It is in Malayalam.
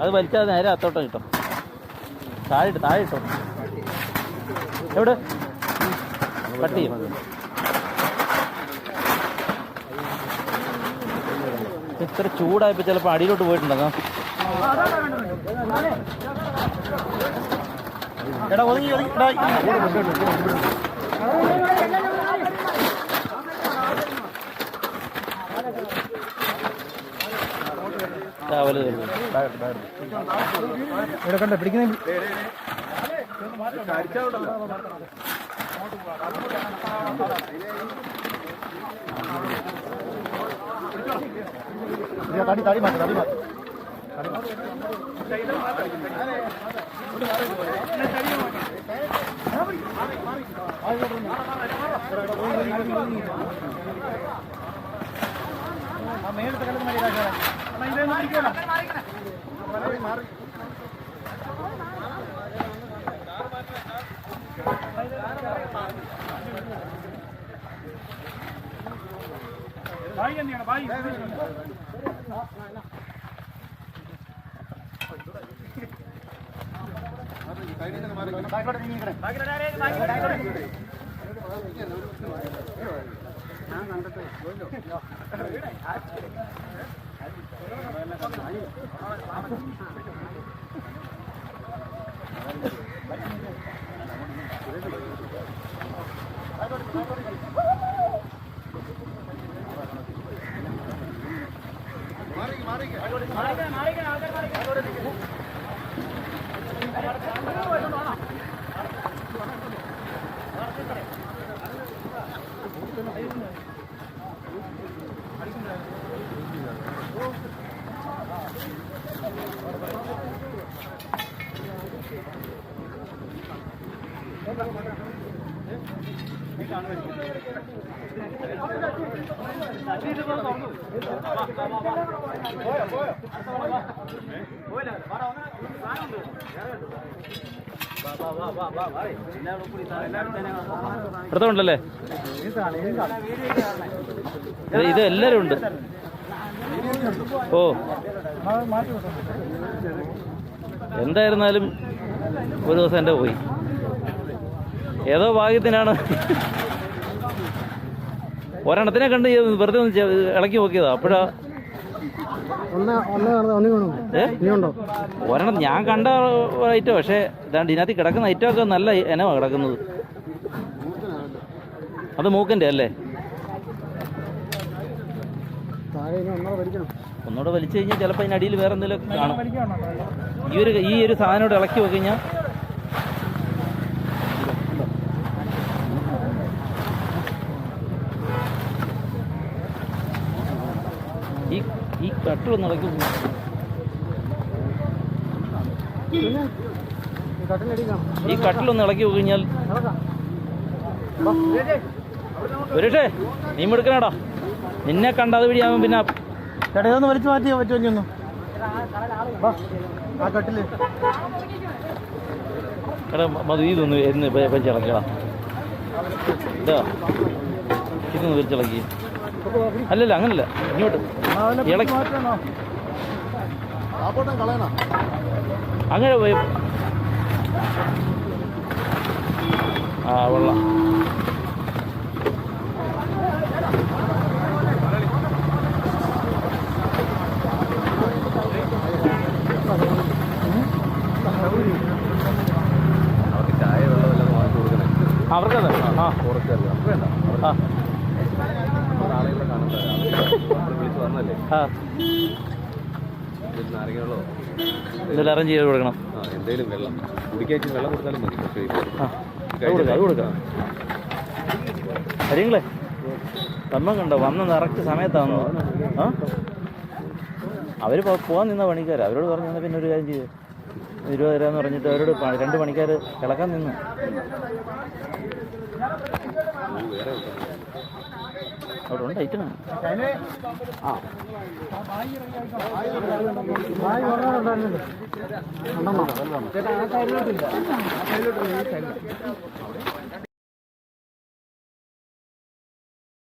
അത് വലിച്ചാൽ നേരെ അത്തോട്ടം കിട്ടും. താഴെ ഇട്ടോ. എവിടെ കട്ട് ചെയ്യും? ഇത്ര ചൂടായപ്പോൾ ചിലപ്പോൾ അടിയിലോട്ട് പോയിട്ടുണ്ടാകാം. കണ്ട പിടിക്കുന്ന തടി മാറ്റി മേലത്തെ കലത്ത് മാറി ഇവിടുത്തെ ഇത് എല്ലാവരും ഉണ്ട്. ഓ എന്തായിരുന്നാലും ഒരു ദിവസം എൻ്റെ പോയി. ഏതോ ഭാഗ്യത്തിനാണ് ഒരെണ്ണത്തിനെ കണ്ട് വെറുതെ ഒന്ന് ഇളക്കി നോക്കിയതാ. അപ്പോഴാ ഒരെണ്ണം ഞാൻ കണ്ട ഐറ്റം. പക്ഷേ ഇതാണ്ട് ഇതിനകത്ത് കിടക്കുന്ന ഐറ്റമൊക്കെ നല്ല ഇനമാണ് കിടക്കുന്നത്. അത് മൂക്കൻ്റെ അല്ലേ? ഒന്നുകൂടെ വലിച്ചു കഴിഞ്ഞാൽ ചിലപ്പോൾ അതിനടിയിൽ വേറെ എന്തെങ്കിലും കാണും. ഈ ഒരു സാധനം ഇളക്കി നോക്കി കഴിഞ്ഞാൽ ഈ കട്ടിലൊന്ന് ഇളക്കി ഈ കട്ടിലൊന്ന് ഇളക്കി നോക്കി കഴിഞ്ഞാൽ ഒരേ നീ എടുക്കണടാ. നിന്നെ കണ്ടത് വഴിയാകുമ്പോൾ പിന്നെ ചേട്ടാ വലിച്ചു മാറ്റിയാ പറ്റുമോ? ആ കട്ടില് എടാ മധു ഇതൊന്ന് എന്ന് വലിച്ചിളക്കടാ. ഇതാ ഇതൊന്ന് വലിച്ചിളക്കി. അല്ലല്ല അങ്ങനല്ല, ഇങ്ങോട്ട് ഇളക്കി അങ്ങനെ പോയി. ആ വെള്ളം അവർക്കത് എന്തെങ്കിലും അറേഞ്ച് ചെയ്ത് കൊടുക്കണം. എന്തെങ്കിലും വെള്ളം കുടിക്കാൻ വെള്ളം കൊടുത്താലും മതി. അത് കൊടുക്കാം. കാര്യങ്ങളെ വന്നം കണ്ടോ? വന്ന കറക്റ്റ് സമയത്താണ്. ആ അവർ പോകാൻ നിന്ന പണിക്കാർ അവരോട് പറഞ്ഞു തന്നാൽ പിന്നെ ഒരു കാര്യം ചെയ്തു 20 തരാമെന്ന് പറഞ്ഞിട്ട് അവരോട് 2 പണിക്കാർ കിളക്കാൻ നിന്ന്. അവിടെ ഉണ്ട് ഐറ്റമാണ്. ആ